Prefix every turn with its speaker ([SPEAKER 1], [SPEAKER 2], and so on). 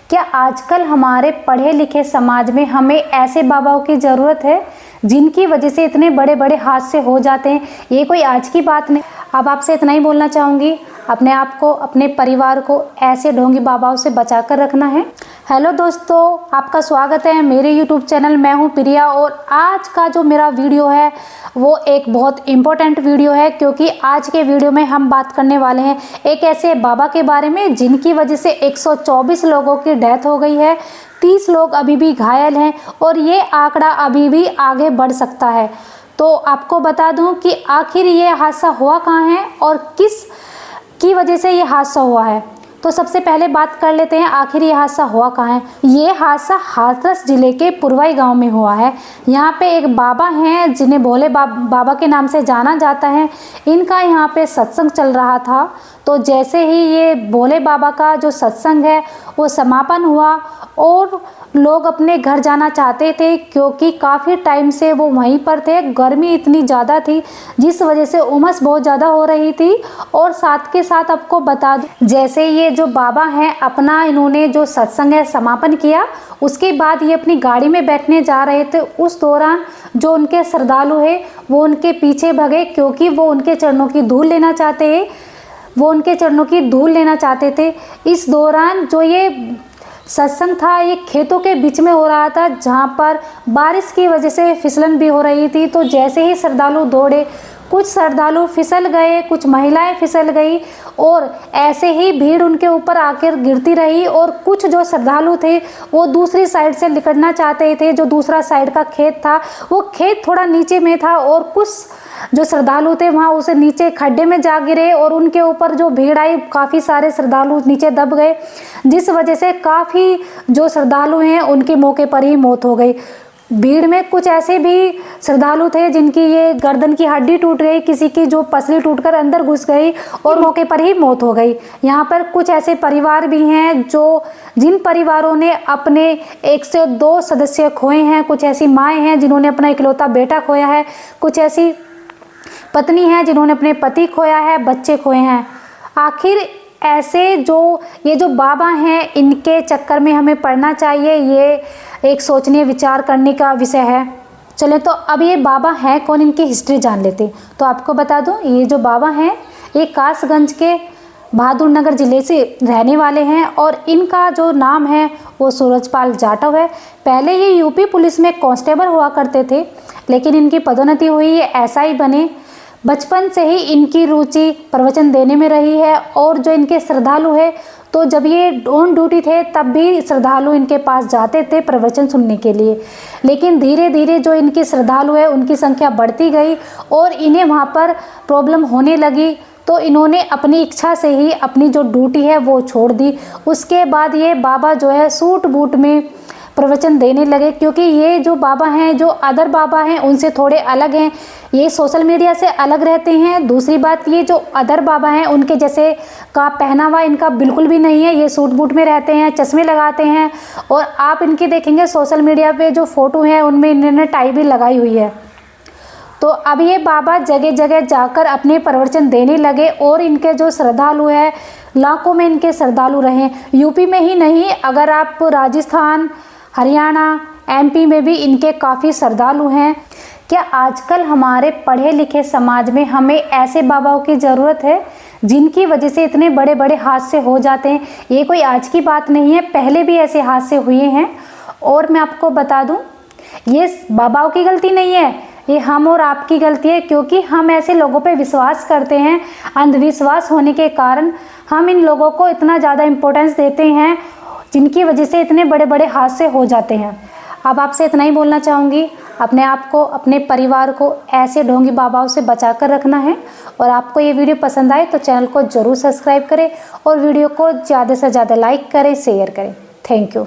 [SPEAKER 1] क्या आजकल हमारे पढ़े लिखे समाज में हमें ऐसे बाबाओं की ज़रूरत है जिनकी वजह से इतने बड़े बड़े हादसे हो जाते हैं? ये कोई आज की बात नहीं। अब आपसे इतना ही बोलना चाहूँगी, अपने आप को, अपने परिवार को ऐसे ढोंगी बाबाओं से बचा कर रखना है। हेलो दोस्तों, आपका स्वागत है मेरे यूट्यूब चैनल। मैं हूँ प्रिया और आज का जो मेरा वीडियो है वो एक बहुत इम्पोर्टेंट वीडियो है, क्योंकि आज के वीडियो में हम बात करने वाले हैं एक ऐसे बाबा के बारे में जिनकी वजह से 124 लोगों की डेथ हो गई है, 30 लोग अभी भी घायल हैं और ये आंकड़ा अभी भी आगे बढ़ सकता है। तो आपको बता दूं कि आखिर ये हादसा हुआ कहाँ है और किस की वजह से ये हादसा हुआ है। तो सबसे पहले बात कर लेते हैं आखिर ये हादसा हुआ कहाँ है। ये हादसा हाथरस जिले के पुरवाई गांव में हुआ है। यहाँ पे एक बाबा हैं जिन्हें भोले बाबा के नाम से जाना जाता है। इनका यहाँ पे सत्संग चल रहा था। तो जैसे ही ये भोले बाबा का जो सत्संग है वो समापन हुआ और लोग अपने घर जाना चाहते थे, क्योंकि काफ़ी टाइम से वो वहीं पर थे। गर्मी इतनी ज़्यादा थी जिस वजह से उमस बहुत ज़्यादा हो रही थी। और साथ के साथ आपको बता दूं, जैसे ये जो बाबा हैं अपना इन्होंने जो सत्संग है समापन किया, उसके बाद ये अपनी गाड़ी में बैठने जा रहे थे। उस दौरान जो उनके श्रद्धालु है वो उनके पीछे भगे, क्योंकि वो उनके चरणों की धूल लेना चाहते थे। इस दौरान जो ये सत्संग था ये खेतों के बीच में हो रहा था, जहाँ पर बारिश की वजह से फिसलन भी हो रही थी। तो जैसे ही श्रद्धालु दौड़े, कुछ श्रद्धालु फिसल गए, कुछ महिलाएं फिसल गई और ऐसे ही भीड़ उनके ऊपर आकर गिरती रही। और कुछ जो श्रद्धालु थे वो दूसरी साइड से निकलना चाहते थे। जो दूसरा साइड का खेत था वो खेत थोड़ा नीचे में था और कुछ जो श्रद्धालु थे वहाँ उसे नीचे खड्डे में जा गिरे और उनके ऊपर जो भीड़ आई, काफ़ी सारे श्रद्धालु नीचे दब गए, जिस वजह से काफ़ी जो श्रद्धालु हैं उनकी मौके पर ही मौत हो गई। भीड़ में कुछ ऐसे भी श्रद्धालु थे जिनकी ये गर्दन की हड्डी टूट गई, किसी की जो पसली टूटकर अंदर घुस गई और मौके पर ही मौत हो गई। यहाँ पर कुछ ऐसे परिवार भी हैं जिन परिवारों ने अपने 1 से 2 सदस्य खोए हैं। कुछ ऐसी माएँ हैं जिन्होंने अपना इकलौता बेटा खोया है, कुछ ऐसी पत्नी हैं जिन्होंने अपने पति खोया है, बच्चे खोए हैं। आखिर ऐसे ये जो बाबा हैं इनके चक्कर में हमें पड़ना चाहिए, ये एक सोचने विचार करने का विषय है। चले तो अब ये बाबा हैं कौन, इनकी हिस्ट्री जान लेते। तो आपको बता दूं, ये जो बाबा हैं ये कासगंज के बहादुर नगर ज़िले से रहने वाले हैं और इनका जो नाम है वो सूरजपाल जाटव है। पहले ये यूपी पुलिस में कांस्टेबल हुआ करते थे, लेकिन इनकी पदोन्नति हुई, ये एसआई बने। बचपन से ही इनकी रुचि प्रवचन देने में रही है और जो इनके श्रद्धालु है, तो जब ये ऑन ड्यूटी थे तब भी श्रद्धालु इनके पास जाते थे प्रवचन सुनने के लिए। लेकिन धीरे धीरे जो इनकी श्रद्धालु है उनकी संख्या बढ़ती गई और इन्हें वहाँ पर प्रॉब्लम होने लगी। तो इन्होंने अपनी इच्छा से ही अपनी जो ड्यूटी है वो छोड़ दी। उसके बाद ये बाबा जो है सूट बूट में प्रवचन देने लगे, क्योंकि ये जो बाबा हैं, जो अदर बाबा हैं उनसे थोड़े अलग हैं। ये सोशल मीडिया से अलग रहते हैं। दूसरी बात, ये जो अदर बाबा हैं उनके जैसे का पहनावा इनका बिल्कुल भी नहीं है। ये सूट बूट में रहते हैं, चश्मे लगाते हैं और आप इनकी देखेंगे सोशल मीडिया पे जो फ़ोटो हैं उनमें इन्होंने टाई भी लगाई हुई है। तो अब ये बाबा जगह जगह जाकर अपने प्रवचन देने लगे और इनके जो श्रद्धालु हैं, लाखों में इनके श्रद्धालु रहे। यूपी में ही नहीं, अगर आप राजस्थान, हरियाणा, एमपी में भी इनके काफ़ी श्रद्धालु हैं। क्या आजकल हमारे पढ़े लिखे समाज में हमें ऐसे बाबाओं की ज़रूरत है जिनकी वजह से इतने बड़े बड़े हादसे हो जाते हैं? ये कोई आज की बात नहीं है, पहले भी ऐसे हादसे हुए हैं। और मैं आपको बता दूं, ये बाबाओं की गलती नहीं है, ये हम और आपकी गलती है, क्योंकि हम ऐसे लोगों पे विश्वास करते हैं। अंधविश्वास होने के कारण हम इन लोगों को इतना ज़्यादा इम्पोर्टेंस देते हैं जिनकी वजह से इतने बड़े बड़े हादसे हो जाते हैं। अब आपसे इतना ही बोलना चाहूँगी, अपने आप को, अपने परिवार को ऐसे ढोंगी बाबाओं से बचा कर रखना है। और आपको ये वीडियो पसंद आए तो चैनल को ज़रूर सब्सक्राइब करें और वीडियो को ज़्यादा से ज़्यादा लाइक करें, शेयर करें। Thank you.